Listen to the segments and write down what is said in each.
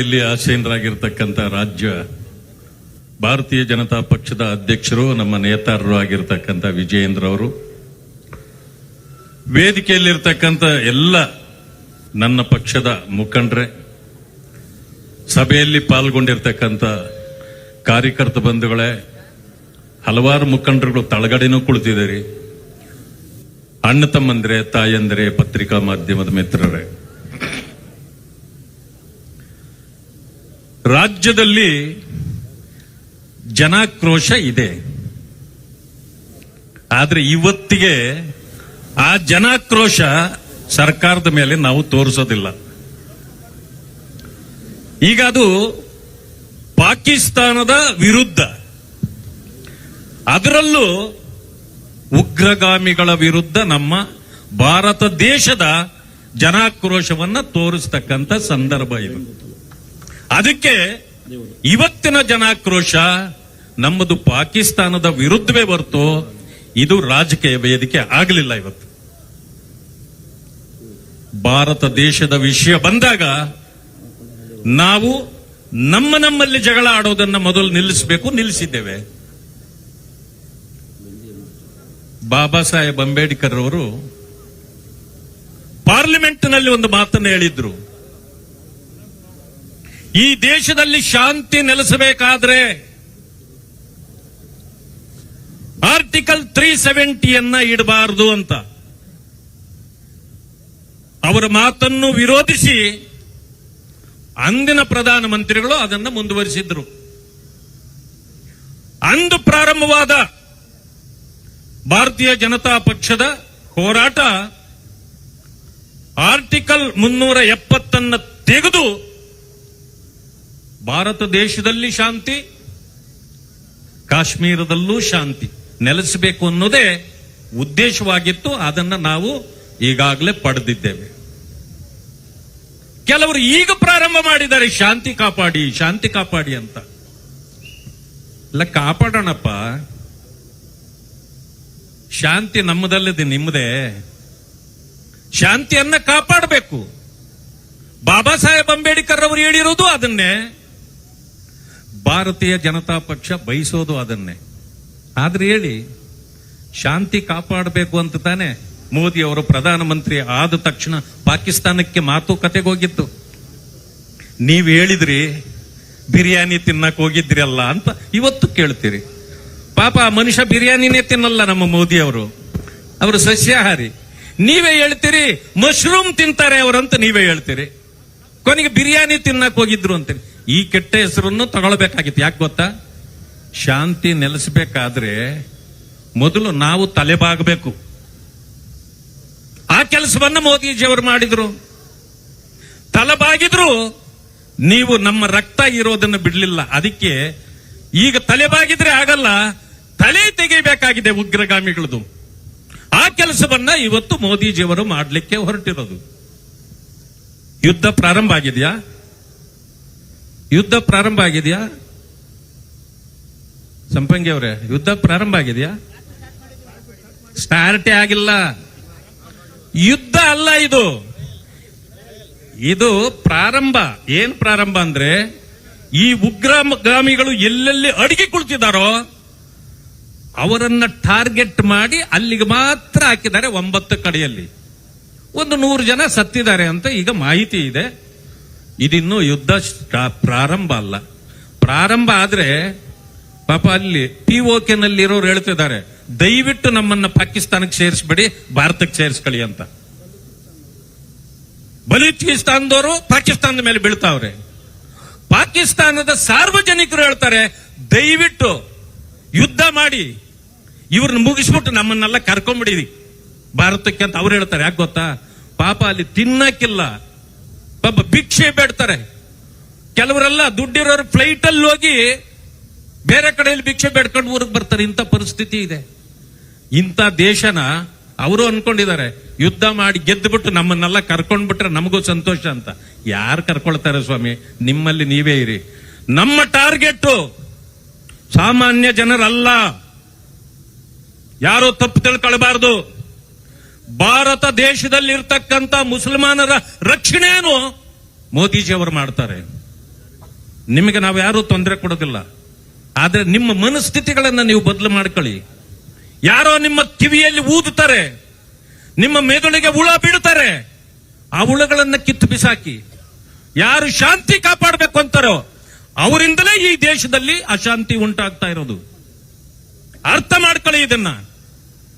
ಇಲ್ಲಿ ಆಸೀನರಾಗಿರ್ತಕ್ಕಂಥ ರಾಜ್ಯ ಭಾರತೀಯ ಜನತಾ ಪಕ್ಷದ ಅಧ್ಯಕ್ಷರು ನಮ್ಮ ನೇತಾರರು ಆಗಿರ್ತಕ್ಕಂಥ ವಿಜಯೇಂದ್ರ ಅವರು, ವೇದಿಕೆಯಲ್ಲಿರ್ತಕ್ಕಂಥ ಎಲ್ಲ ನನ್ನ ಪಕ್ಷದ ಮುಖಂಡರೇ, ಸಭೆಯಲ್ಲಿ ಪಾಲ್ಗೊಂಡಿರ್ತಕ್ಕಂಥ ಕಾರ್ಯಕರ್ತ ಬಂಧುಗಳೇ, ಹಲವಾರು ಮುಖಂಡರುಗಳು ತಳಗಡೆನೂ ಕುಳಿತಿದ್ದೀರಿ, ಅಣ್ಣ ತಮ್ಮಂದ್ರೆ, ತಾಯಂದ್ರೆ, ಪತ್ರಿಕಾ ಮಾಧ್ಯಮದ ಮಿತ್ರರೇ, ರಾಜ್ಯದಲ್ಲಿ ಜನಾಕ್ರೋಶ ಇದೆ. ಆದ್ರೆ ಇವತ್ತಿಗೆ ಆ ಜನಾಕ್ರೋಶ ಸರ್ಕಾರದ ಮೇಲೆ ನಾವು ತೋರಿಸೋದಿಲ್ಲ. ಈಗ ಅದು ಪಾಕಿಸ್ತಾನದ ವಿರುದ್ಧ, ಅದರಲ್ಲೂ ಉಗ್ರಗಾಮಿಗಳ ವಿರುದ್ಧ ನಮ್ಮ ಭಾರತ ದೇಶದ ಜನಾಕ್ರೋಶವನ್ನ ತೋರಿಸ್ತಕ್ಕಂಥ ಸಂದರ್ಭ ಇದು. ಅದಕ್ಕೆ ಇವತ್ತಿನ ಜನಾಕ್ರೋಶ ನಮ್ಮದು ಪಾಕಿಸ್ತಾನದ ವಿರುದ್ಧವೇ ಹೊರತು ಇದು ರಾಜಕೀಯ ವೇದಿಕೆ ಆಗಲಿಲ್ಲ. ಇವತ್ತು ಭಾರತ ದೇಶದ ವಿಷಯ ಬಂದಾಗ ನಾವು ನಮ್ಮಲ್ಲಿ ಜಗಳ ಆಡೋದನ್ನ ಮೊದಲು ನಿಲ್ಲಿಸಬೇಕು, ನಿಲ್ಲಿಸಿದ್ದೇವೆ. ಬಾಬಾ ಸಾಹೇಬ್ ಅಂಬೇಡ್ಕರ್ ಅವರು ಪಾರ್ಲಿಮೆಂಟ್ನಲ್ಲಿ ಒಂದು ಮಾತನ್ನು ಹೇಳಿದ್ರು, ಈ ದೇಶದಲ್ಲಿ ಶಾಂತಿ ನೆಲೆಸಬೇಕಾದ್ರೆ ಆರ್ಟಿಕಲ್ 370 ಇಡಬಾರದು ಅಂತ. ಅವರ ಮಾತನ್ನು ವಿರೋಧಿಸಿ ಅಂದಿನ ಪ್ರಧಾನಮಂತ್ರಿಗಳು ಅದನ್ನು ಮುಂದುವರಿಸಿದ್ರು. ಅಂದು ಪ್ರಾರಂಭವಾದ ಭಾರತೀಯ ಜನತಾ ಪಕ್ಷದ ಹೋರಾಟ ಆರ್ಟಿಕಲ್ 370 ತೆಗೆದು ಭಾರತ ದೇಶದಲ್ಲಿ ಶಾಂತಿ, ಕಾಶ್ಮೀರದಲ್ಲೂ ಶಾಂತಿ ನೆಲೆಸಬೇಕು ಅನ್ನೋದೇ ಉದ್ದೇಶವಾಗಿತ್ತು. ಅದನ್ನು ನಾವು ಈಗಾಗಲೇ ಪಡೆದಿದ್ದೇವೆ. ಕೆಲವರು ಈಗ ಪ್ರಾರಂಭ ಮಾಡಿದ್ದಾರೆ ಶಾಂತಿ ಕಾಪಾಡಿ, ಶಾಂತಿ ಕಾಪಾಡಿ ಅಂತ. ಇಲ್ಲ, ಕಾಪಾಡೋಣಪ್ಪ, ಶಾಂತಿ ನಮ್ಮದಲ್ಲದೆ ನಿಮ್ಮದೇ. ಶಾಂತಿಯನ್ನ ಕಾಪಾಡಬೇಕು. ಬಾಬಾ ಸಾಹೇಬ್ ಅಂಬೇಡ್ಕರ್ ಅವರು ಹೇಳಿರೋದು ಅದನ್ನೇ, ಭಾರತೀಯ ಜನತಾ ಪಕ್ಷ ಬಯಸೋದು ಅದನ್ನೇ. ಆದ್ರೆ ಹೇಳಿ, ಶಾಂತಿ ಕಾಪಾಡಬೇಕು ಅಂತ ತಾನೆ ಮೋದಿ ಅವರು ಪ್ರಧಾನಮಂತ್ರಿ ಆದ ತಕ್ಷಣ ಪಾಕಿಸ್ತಾನಕ್ಕೆ ಮಾತುಕತೆಗೆ ಹೋಗಿತ್ತು. ನೀವು ಹೇಳಿದ್ರಿ ಬಿರಿಯಾನಿ ತಿನ್ನಕ್ ಹೋಗಿದ್ರಿ ಅಲ್ಲ ಅಂತ ಇವತ್ತು ಕೇಳ್ತೀರಿ. ಪಾಪ ಆ ಮನುಷ್ಯ ಬಿರಿಯಾನಿನೇ ತಿನ್ನಲ್ಲ ನಮ್ಮ ಮೋದಿ ಅವರು ಸಸ್ಯಾಹಾರಿ. ನೀವೇ ಹೇಳ್ತೀರಿ ಮಶ್ರೂಮ್ ತಿಂತಾರೆ ಅವರಂತ ನೀವೇ ಹೇಳ್ತೀರಿ. ಕೊನೆಗೆ ಬಿರಿಯಾನಿ ತಿನ್ನಕ್ ಹೋಗಿದ್ರು ಅಂತೀರಿ. ಈ ಕೆಟ್ಟ ಹೆಸರನ್ನು ತಗೊಳ್ಬೇಕಾಗಿತ್ತು. ಯಾಕೆ ಗೊತ್ತಾ? ಶಾಂತಿ ನೆಲೆಸಬೇಕಾದ್ರೆ ಮೊದಲು ನಾವು ತಲೆಬಾಗಬೇಕು. ಆ ಕೆಲಸವನ್ನ ಮೋದಿಜಿಯವರು ಮಾಡಿದ್ರು. ತಲೆಬಾಗಿದ್ರು, ನೀವು ನಮ್ಮ ರಕ್ತ ಇರೋದನ್ನು ಬಿಡ್ಲಿಲ್ಲ. ಅದಕ್ಕೆ ಈಗ ತಲೆಬಾಗಿದ್ರೆ ಆಗಲ್ಲ, ತಲೆ ತೆಗಿಬೇಕಾಗಿದೆ ಉಗ್ರಗಾಮಿಗಳದು. ಆ ಕೆಲಸವನ್ನ ಇವತ್ತು ಮೋದಿಜಿಯವರು ಮಾಡಲಿಕ್ಕೆ ಹೊರಟಿರೋದು. ಯುದ್ಧ ಪ್ರಾರಂಭ ಆಗಿದೆಯಾ? ಯುದ್ಧ ಪ್ರಾರಂಭ ಆಗಿದೆಯಾ? ಸಂಪಂಗಿ ಅವರೇ, ಯುದ್ಧ ಪ್ರಾರಂಭ ಆಗಿದೆಯಾ? ಸ್ಟಾರ್ಟೇ ಆಗಿಲ್ಲ. ಯುದ್ಧ ಅಲ್ಲ ಇದು, ಇದು ಪ್ರಾರಂಭ. ಏನ್ ಪ್ರಾರಂಭ ಅಂದ್ರೆ, ಈ ಉಗ್ರಗಾಮಿಗಳು ಎಲ್ಲೆಲ್ಲಿ ಅಡಗಿ ಕುಳಿತಿದ್ದಾರೋ ಅವರನ್ನ ಟಾರ್ಗೆಟ್ ಮಾಡಿ ಅಲ್ಲಿಗೆ ಮಾತ್ರ ಹಾಕಿದ್ದಾರೆ. 9 ಕಡೆಯಲ್ಲಿ ಒಂದು 100 ಜನ ಸತ್ತಿದ್ದಾರೆ ಅಂತ ಈಗ ಮಾಹಿತಿ ಇದೆ. ಇದಿನ್ನೂ ಯುದ್ಧ ಪ್ರಾರಂಭ ಅಲ್ಲ. ಪ್ರಾರಂಭ ಆದ್ರೆ ಪಾಪ ಅಲ್ಲಿ POK-ನಲ್ಲಿರೋರು ಹೇಳ್ತಿದ್ದಾರೆ, ದಯವಿಟ್ಟು ನಮ್ಮನ್ನ ಪಾಕಿಸ್ತಾನಕ್ಕೆ ಸೇರಿಸಬೇಡಿ, ಭಾರತಕ್ಕೆ ಸೇರಿಸ್ಕೊಳ್ಳಿ ಅಂತ. ಬಲೂಚಿಸ್ತಾನದವರು ಪಾಕಿಸ್ತಾನದ ಮೇಲೆ ಬೀಳ್ತಾವ್ರೆ. ಪಾಕಿಸ್ತಾನದ ಸಾರ್ವಜನಿಕರು ಹೇಳ್ತಾರೆ, ದಯವಿಟ್ಟು ಯುದ್ಧ ಮಾಡಿ ಇವ್ರನ್ನ ಮುಗಿಸ್ಬಿಟ್ಟು ನಮ್ಮನ್ನೆಲ್ಲ ಕರ್ಕೊಂಡ್ಬಿಡಿ ಭಾರತಕ್ಕೆ ಅಂತ ಅವ್ರು ಹೇಳ್ತಾರೆ. ಯಾಕೆ ಗೊತ್ತಾ? ಪಾಪ ಅಲ್ಲಿ ತಿನ್ನಕ್ಕಿಲ್ಲ, ಪಾಪ ಭಿಕ್ಷೆ ಬೇಡ್ತಾರೆ. ಕೆಲವರೆಲ್ಲ ದುಡ್ಡಿರೋರು ಫ್ಲೈಟ್ ಅಲ್ಲಿ ಹೋಗಿ ಬೇರೆ ಕಡೆಯಲ್ಲಿ ಭಿಕ್ಷೆ ಬೇಡ್ಕೊಂಡು ಊರಿಗೆ ಬರ್ತಾರೆ. ಇಂಥ ಪರಿಸ್ಥಿತಿ ಇದೆ. ಇಂಥ ದೇಶನ ಅವರು ಅನ್ಕೊಂಡಿದ್ದಾರೆ ಯುದ್ಧ ಮಾಡಿ ಗೆದ್ದುಬಿಟ್ಟು ನಮ್ಮನ್ನೆಲ್ಲ ಕರ್ಕೊಂಡ್ಬಿಟ್ರೆ ನಮಗೂ ಸಂತೋಷ ಅಂತ. ಯಾರು ಕರ್ಕೊಳ್ತಾರೆ ಸ್ವಾಮಿ? ನಿಮ್ಮಲ್ಲಿ ನೀವೇ ಇರಿ. ನಮ್ಮ ಟಾರ್ಗೆಟ್ ಸಾಮಾನ್ಯ ಜನರಲ್ಲ. ಯಾರೋ ತಪ್ಪು ತಿಳ್ಕೊಳ್ಬಾರ್ದು. ಭಾರತ ದೇಶದಲ್ಲಿರ್ತಕ್ಕಂಥ ಮುಸಲ್ಮಾನರ ರಕ್ಷಣೆಯನ್ನು ಮೋದಿಜಿ ಅವರು ಮಾಡ್ತಾರೆ. ನಿಮಗೆ ನಾವು ಯಾರೂ ತೊಂದರೆ ಕೊಡೋದಿಲ್ಲ. ಆದ್ರೆ ನಿಮ್ಮ ಮನಸ್ಥಿತಿಗಳನ್ನ ನೀವು ಬದಲು ಮಾಡ್ಕೊಳ್ಳಿ. ಯಾರೋ ನಿಮ್ಮ ಕಿವಿಯಲ್ಲಿ ಊದುತ್ತಾರೆ, ನಿಮ್ಮ ಮೆದುಳಿಗೆ ಹುಳ ಬೀಳುತ್ತಾರೆ, ಆ ಹುಳಗಳನ್ನ ಕಿತ್ತು ಬಿಸಾಕಿ. ಯಾರು ಶಾಂತಿ ಕಾಪಾಡಬೇಕು ಅಂತಾರೋ ಅವರಿಂದಲೇ ಈ ದೇಶದಲ್ಲಿ ಅಶಾಂತಿ ಉಂಟಾಗ್ತಾ ಇರೋದು. ಅರ್ಥ ಮಾಡ್ಕೊಳ್ಳಿ ಇದನ್ನ.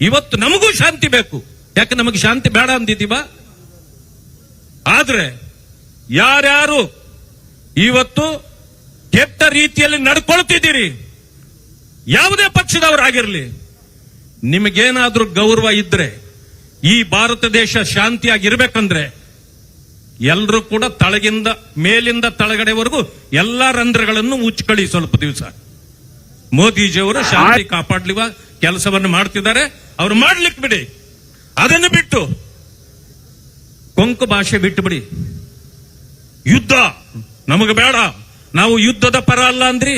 ಇವತ್ತು ನಮಗೂ ಶಾಂತಿ ಬೇಕು. ಯಾಕೆ ನಮಗೆ ಶಾಂತಿ ಬೇಡ ಅಂದಿದ್ದೀವ? ಆದ್ರೆ ಯಾರ್ಯಾರು ಇವತ್ತು ಕೆಟ್ಟ ರೀತಿಯಲ್ಲಿ ನಡ್ಕೊಳ್ತಿದ್ದೀರಿ, ಯಾವುದೇ ಪಕ್ಷದವರಾಗಿರಲಿ, ನಿಮಗೇನಾದ್ರೂ ಗೌರವ ಇದ್ರೆ, ಈ ಭಾರತ ದೇಶ ಶಾಂತಿಯಾಗಿರ್ಬೇಕಂದ್ರೆ ಎಲ್ಲರೂ ಕೂಡ ತಳಗಿಂದ ಮೇಲಿಂದ ತಳಗಡೆವರೆಗೂ ಎಲ್ಲಾ ರಂಧ್ರಗಳನ್ನು ಮುಚ್ಕೊಳ್ಳಿ ಸ್ವಲ್ಪ ದಿವಸ. ಮೋದಿಜಿಯವರು ಶಾಂತಿ ಕಾಪಾಡ್ಲಿವ ಕೆಲಸವನ್ನು ಮಾಡ್ತಿದ್ದಾರೆ, ಅವ್ರು ಮಾಡ್ಲಿಕ್ಕೆ ಬಿಡಿ. ಅದನ್ನು ಬಿಟ್ಟು ಕೊಂಕು ಭಾಷೆ ಬಿಟ್ಟು ಬಿಡಿ. ಯುದ್ಧ ನಮಗೆ ಬೇಡ, ನಾವು ಯುದ್ಧದ ಪರ ಅಲ್ಲ ಅಂದ್ರಿ,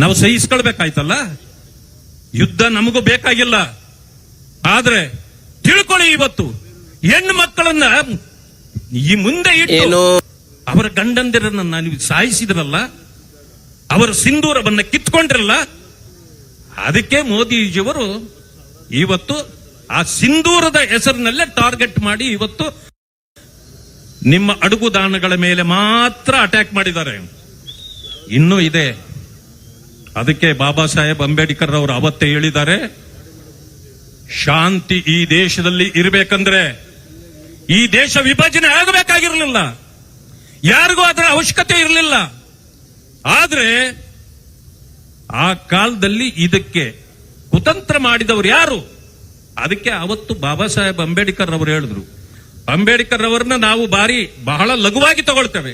ನಾವು ಸಹಿಸ್ಕೊಳ್ಬೇಕಾಯ್ತಲ್ಲ. ಯುದ್ಧ ನಮಗೂ ಬೇಕಾಗಿಲ್ಲ. ಆದ್ರೆ ತಿಳ್ಕೊಳ್ಳಿ, ಇವತ್ತು ಹೆಣ್ಣು ಮಕ್ಕಳನ್ನ ಈ ಮುಂದೆ ಇಟ್ಟು ಅವರ ಗಂಡಂದಿರನ್ನ ನೀವು ಸಾಯಿಸಿದ್ರಲ್ಲ, ಅವರ ಸಿಂಧೂರವನ್ನ ಕಿತ್ಕೊಂಡ್ರಲ್ಲ, ಅದಕ್ಕೆ ಮೋದಿಜಿಯವರು ಇವತ್ತು ಆ ಸಿಂಧೂರದ ಹೆಸರಿನಲ್ಲೇ ಟಾರ್ಗೆಟ್ ಮಾಡಿ ಇವತ್ತು ನಿಮ್ಮ ಅಡುಗುದಾಣಗಳ ಮೇಲೆ ಮಾತ್ರ ಅಟ್ಯಾಕ್ ಮಾಡಿದ್ದಾರೆ. ಇನ್ನೂ ಇದೆ. ಅದಕ್ಕೆ ಬಾಬಾ ಸಾಹೇಬ್ ಅಂಬೇಡ್ಕರ್ ಅವರು ಅವತ್ತೇ ಹೇಳಿದ್ದಾರೆ, ಶಾಂತಿ ಈ ದೇಶದಲ್ಲಿ ಇರಬೇಕಂದ್ರೆ ಈ ದೇಶ ವಿಭಜನೆ ಆಗಬೇಕಾಗಿರಲಿಲ್ಲ, ಯಾರಿಗೂ ಅದರ ಅವಶ್ಯಕತೆ ಇರಲಿಲ್ಲ. ಆದ್ರೆ ಆ ಕಾಲದಲ್ಲಿ ಇದಕ್ಕೆ ಕುತಂತ್ರ ಮಾಡಿದವರು ಯಾರು? ಅದಕ್ಕೆ ಅವತ್ತು ಬಾಬಾ ಸಾಹೇಬ್ ಅಂಬೇಡ್ಕರ್ ಅವರು ಹೇಳಿದ್ರು. ಅಂಬೇಡ್ಕರ್ ಅವರನ್ನ ನಾವು ಬಹಳ ಲಘುವಾಗಿ ತಗೊಳ್ತೇವೆ.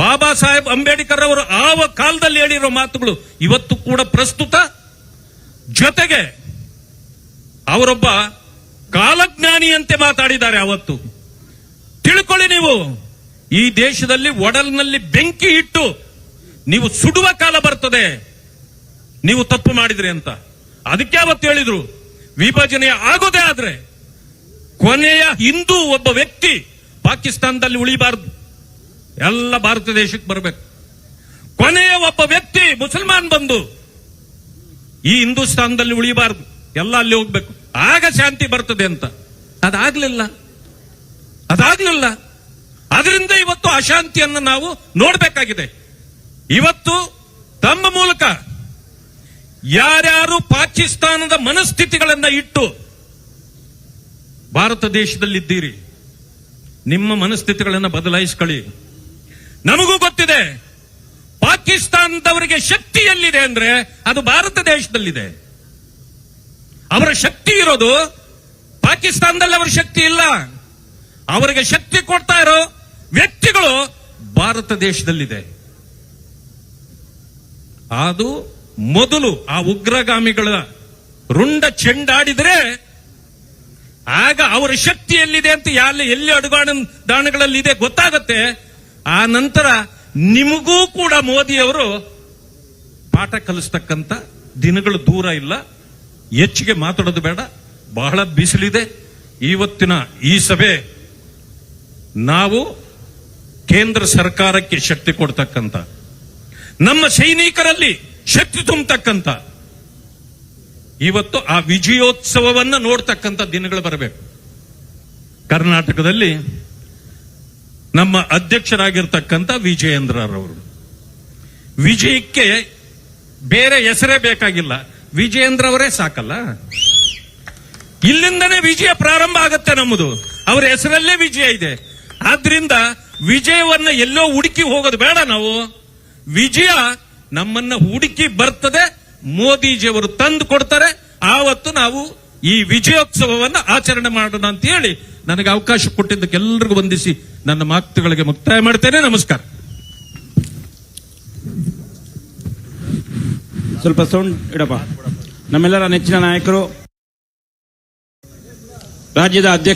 ಬಾಬಾ ಸಾಹೇಬ್ ಅಂಬೇಡ್ಕರ್ ಅವರು ಆವ ಕಾಲದಲ್ಲಿ ಹೇಳಿರೋ ಮಾತುಗಳು ಇವತ್ತು ಕೂಡ ಪ್ರಸ್ತುತ. ಜೊತೆಗೆ ಅವರೊಬ್ಬ ಕಾಲಜ್ಞಾನಿಯಂತೆ ಮಾತಾಡಿದ್ದಾರೆ ಅವತ್ತು. ತಿಳ್ಕೊಳ್ಳಿ, ನೀವು ಈ ದೇಶದಲ್ಲಿ ಒಡಲಿನಲ್ಲಿ ಬೆಂಕಿ ಇಟ್ಟು ನೀವು ಸುಡುವ ಕಾಲ ಬರ್ತದೆ ನೀವು ತಪ್ಪು ಮಾಡಿದ್ರಿ ಅಂತ. ಅದಕ್ಕೆ ಅವತ್ತು ಹೇಳಿದ್ರು, ವಿಭಜನೆ ಆಗೋದೇ ಆದ್ರೆ ಕೊನೆಯ ಹಿಂದೂ ಒಬ್ಬ ವ್ಯಕ್ತಿ ಪಾಕಿಸ್ತಾನದಲ್ಲಿ ಉಳಿಬಾರದು, ಎಲ್ಲ ಭಾರತ ದೇಶಕ್ಕೆ ಬರಬೇಕು. ಕೊನೆಯ ಒಬ್ಬ ವ್ಯಕ್ತಿ ಮುಸಲ್ಮಾನ್ ಬಂದು ಈ ಹಿಂದೂಸ್ತಾನದಲ್ಲಿ ಉಳಿಬಾರದು, ಎಲ್ಲ ಅಲ್ಲಿ ಹೋಗ್ಬೇಕು, ಆಗ ಶಾಂತಿ ಬರ್ತದೆ ಅಂತ. ಅದಾಗ್ಲಿಲ್ಲ. ಅದರಿಂದ ಇವತ್ತು ಅಶಾಂತಿಯನ್ನು ನಾವು ನೋಡಬೇಕಾಗಿದೆ. ಇವತ್ತು ತಮ್ಮ ಮೂಲಕ ಯಾರ್ಯಾರು ಪಾಕಿಸ್ತಾನದ ಮನಸ್ಥಿತಿಗಳನ್ನ ಇಟ್ಟು ಭಾರತ ದೇಶದಲ್ಲಿದ್ದೀರಿ, ನಿಮ್ಮ ಮನಸ್ಥಿತಿಗಳನ್ನು ಬದಲಾಯಿಸ್ಕೊಳ್ಳಿ. ನಮಗೂ ಗೊತ್ತಿದೆ, ಪಾಕಿಸ್ತಾನದವರಿಗೆ ಶಕ್ತಿ ಎಲ್ಲಿದೆ ಅಂದ್ರೆ ಅದು ಭಾರತ ದೇಶದಲ್ಲಿದೆ. ಅವರ ಶಕ್ತಿ ಇರೋದು ಪಾಕಿಸ್ತಾನದಲ್ಲಿ. ಅವರ ಶಕ್ತಿ ಇಲ್ಲ. ಅವರಿಗೆ ಶಕ್ತಿ ಕೊಡ್ತಾ ಇರೋ ವ್ಯಕ್ತಿಗಳು ಭಾರತ ದೇಶದಲ್ಲಿದೆ. ಅದು ಮೊದಲು ಆ ಉಗ್ರಗಾಮಿಗಳ ರುಂಡ ಚೆಂಡಾಡಿದ್ರೆ ಆಗ ಅವರ ಶಕ್ತಿ ಎಲ್ಲಿದೆ ಅಂತ ಎಲ್ಲಿ ಅಡುಗಾಣಗಳಲ್ಲಿ ಗೊತ್ತಾಗತ್ತೆ. ಆ ನಂತರ ನಿಮಗೂ ಕೂಡ ಮೋದಿಯವರು ಪಾಠ ಕಲಿಸ್ತಕ್ಕಂಥ ದಿನಗಳು ದೂರ ಇಲ್ಲ. ಹೆಚ್ಚಿಗೆ ಮಾತಾಡೋದು ಬೇಡ, ಬಹಳ ಬಿಸಿಲಿದೆ. ಇವತ್ತಿನ ಈ ಸಭೆ ನಾವು ಕೇಂದ್ರ ಸರ್ಕಾರಕ್ಕೆ ಶಕ್ತಿ ಕೊಡ್ತಕ್ಕಂಥ, ನಮ್ಮ ಸೈನಿಕರಲ್ಲಿ ಶಕ್ತಿ ತುಂಬತಕ್ಕಂಥ, ಇವತ್ತು ಆ ವಿಜಯೋತ್ಸವವನ್ನು ನೋಡ್ತಕ್ಕಂಥ ದಿನಗಳು ಬರಬೇಕು. ಕರ್ನಾಟಕದಲ್ಲಿ ನಮ್ಮ ಅಧ್ಯಕ್ಷರಾಗಿರ್ತಕ್ಕಂಥ ವಿಜಯೇಂದ್ರರವರು, ವಿಜಯಕ್ಕೆ ಬೇರೆ ಹೆಸರೇ ಬೇಕಾಗಿಲ್ಲ, ವಿಜಯೇಂದ್ರ ಅವರೇ ಸಾಕಲ್ಲ. ಇಲ್ಲಿಂದನೇ ವಿಜಯ ಪ್ರಾರಂಭ ಆಗತ್ತೆ ನಮ್ಮದು. ಅವರ ಹೆಸರಲ್ಲೇ ವಿಜಯ ಇದೆ. ಆದ್ರಿಂದ ವಿಜಯವನ್ನ ಎಲ್ಲೋ ಹುಡುಕಿ ಹೋಗೋದು ಬೇಡ. ನಾವು ವಿಜಯ ನಮ್ಮನ್ನ ಹುಡುಕಿ ಬರ್ತದೆ, ಮೋದಿಜಿಯವರು ತಂದು ಕೊಡ್ತಾರೆ. ಆವತ್ತು ನಾವು ಈ ವಿಜಯೋತ್ಸವವನ್ನು ಆಚರಣೆ ಮಾಡೋಣ ಅಂತ ಹೇಳಿ ನನಗೆ ಅವಕಾಶ ಕೊಟ್ಟಿದ್ದಕ್ಕೆ ಎಲ್ಲರಿಗೂ ವಂದಿಸಿ ನನ್ನ ಮಾತುಗಳಿಗೆ ಮುಕ್ತಾಯ ಮಾಡ್ತೇನೆ. ನಮಸ್ಕಾರ. ಸ್ವಲ್ಪ ಸೌಂಡ್ ಇಡಪ್ಪ. ನಮ್ಮೆಲ್ಲರ ನೆಚ್ಚಿನ ನಾಯಕರು, ರಾಜ್ಯದ ಅಧ್ಯಕ್ಷ